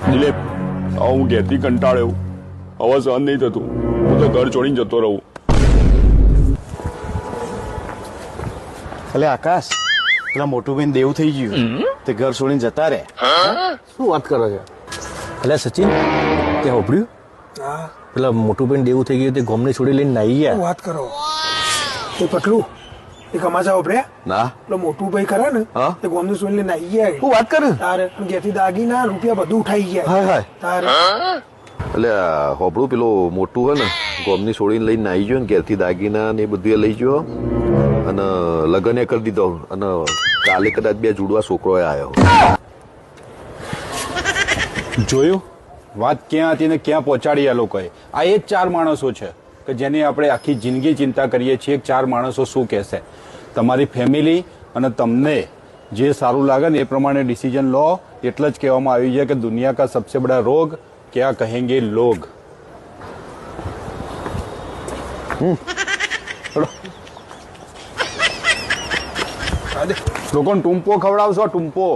દિલીપ, હું ઘેરથી કંટાળ્યો, હવે સહન નહીં થતું, હું તો ઘર છોડીને જતો રહું. એટલે આકાશ, પેલા મોટું બેન દેવું થઈ ગયું, તે ઘર છોડીને જતા રે. શું વાત કરો છો? એટલે સચિન, તે હોભળ્યું? પેલા મોટું બેન દેવું થઈ ગયું, તે ગોમને છોડી લઈને નાઈ ગયા. વાત કરો એ પટલું એ કમાચા ઉભરે ના પેલો મોટું ભાઈ ખરા ને તે ગોમનું સોલ લઈને આવી ગયા. શું વાત કરે? તારે ઘેરથી દાગીના રૂપિયા બધું ઉઠાઈ ગયા. હાય હાય. તારે એટલે હોપડું પેલું મોટું હોય ને ગોમની છોડીને લઈને આવી ગયો ને ઘેરથી દાગીના ને એ બધું લઈ ગયો અને લગ્ન એ કરી દીધો અને કાલે કદાચ 2 જુડવા છોકરો આવ્યો. જોયું વાત ક્યાં હતી ને ક્યાં પહોંચાડી આ લોકોએ. આ એ જ 4 માણસો છે કે જેની આપણે આખી જિંદગી ચિંતા કરીએ છીએ કે 4 માણસો શું કહેશે. તમારી ફેમિલી અને તમને જે સારું લાગે ને એ પ્રમાણે ડિસિઝન લો. એટલે જ કહેવામાં આવી છે કે દુનિયા કા સબસે બડા રોગ क्या कहेंगे लोग. લોકોને ટૂંપો ખવડાવશો, ટૂંપો.